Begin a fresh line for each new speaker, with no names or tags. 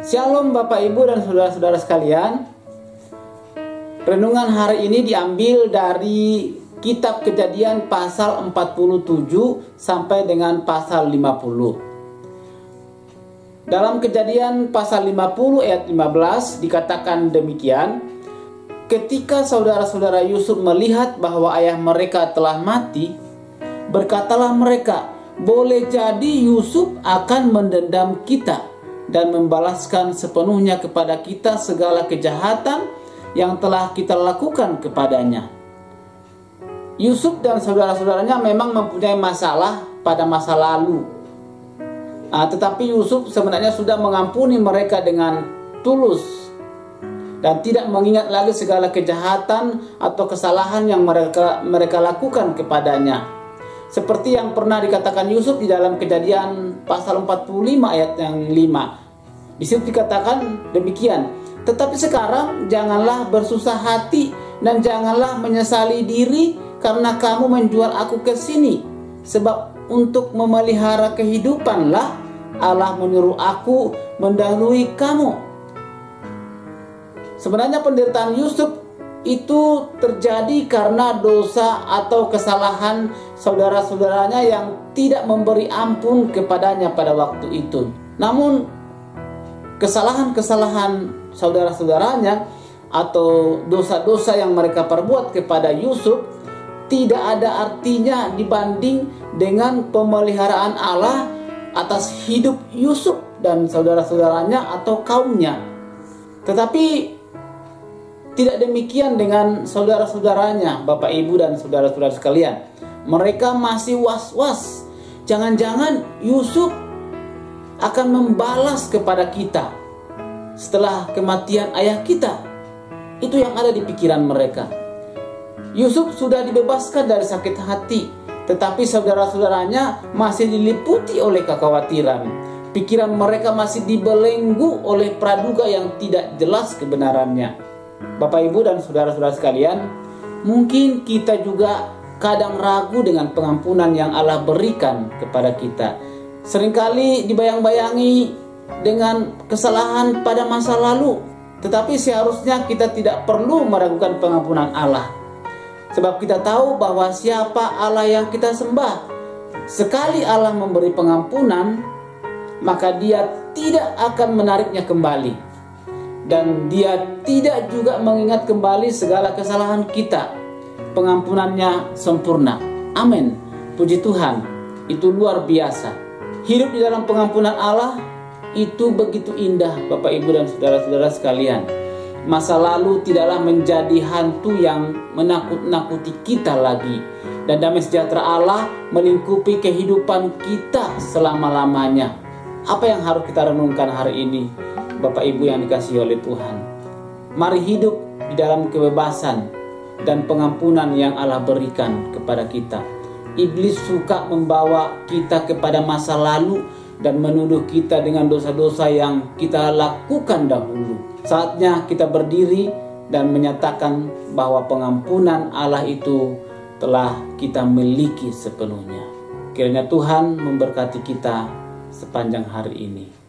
Shalom Bapak Ibu dan saudara-saudara sekalian. Renungan hari ini diambil dari Kitab Kejadian pasal 47 sampai dengan pasal 50. Dalam Kejadian pasal 50 ayat 15 dikatakan demikian: ketika saudara-saudara Yusuf melihat bahwa ayah mereka telah mati, berkatalah mereka, boleh jadi Yusuf akan mendendam kita dan membalaskan sepenuhnya kepada kita segala kejahatan yang telah kita lakukan kepadanya. Yusuf dan saudara-saudaranya memang mempunyai masalah pada masa lalu. Tetapi Yusuf sebenarnya sudah mengampuni mereka dengan tulus dan tidak mengingat lagi segala kejahatan atau kesalahan yang mereka lakukan kepadanya. Seperti yang pernah dikatakan Yusuf di dalam Kejadian pasal 45 ayat yang 5. Di situ dikatakan demikian, tetapi sekarang janganlah bersusah hati dan janganlah menyesali diri karena kamu menjual aku ke sini. Sebab untuk memelihara kehidupanlah Allah menyuruh aku mendahului kamu. Sebenarnya penderitaan Yusuf itu terjadi karena dosa atau kesalahan saudara-saudaranya yang tidak memberi ampun kepadanya pada waktu itu. Namun kesalahan-kesalahan saudara-saudaranya atau dosa-dosa yang mereka perbuat kepada Yusuf tidak ada artinya dibanding dengan pemeliharaan Allah atas hidup Yusuf dan saudara-saudaranya atau kaumnya. Tetapi tidak demikian dengan saudara-saudaranya, Bapak Ibu dan saudara-saudara sekalian. Mereka masih was-was. Jangan-jangan Yusuf akan membalas kepada kita setelah kematian ayah kita. Itu yang ada di pikiran mereka. Yusuf sudah dibebaskan dari sakit hati, tetapi saudara-saudaranya masih diliputi oleh kekhawatiran. Pikiran mereka masih dibelenggu oleh praduga yang tidak jelas kebenarannya. Bapak Ibu dan saudara-saudara sekalian, mungkin kita juga kadang ragu dengan pengampunan yang Allah berikan kepada kita. Seringkali dibayang-bayangi dengan kesalahan pada masa lalu, tetapi seharusnya kita tidak perlu meragukan pengampunan Allah. Sebab kita tahu bahwa siapa Allah yang kita sembah. Sekali Allah memberi pengampunan, maka Dia tidak akan menariknya kembali. Dan Dia tidak juga mengingat kembali segala kesalahan kita. Pengampunannya sempurna. Amin. Puji Tuhan. Itu luar biasa. Hidup di dalam pengampunan Allah itu begitu indah, Bapak Ibu dan saudara-saudara sekalian. Masa lalu tidaklah menjadi hantu yang menakut-nakuti kita lagi. Dan damai sejahtera Allah melingkupi kehidupan kita selama-lamanya. Apa yang harus kita renungkan hari ini, Bapak Ibu yang dikasihi oleh Tuhan? Mari hidup di dalam kebebasan dan pengampunan yang Allah berikan kepada kita. Iblis suka membawa kita kepada masa lalu dan menuduh kita dengan dosa-dosa yang kita lakukan dahulu. Saatnya kita berdiri dan menyatakan bahwa pengampunan Allah itu telah kita miliki sepenuhnya. Kiranya Tuhan memberkati kita sepanjang hari ini.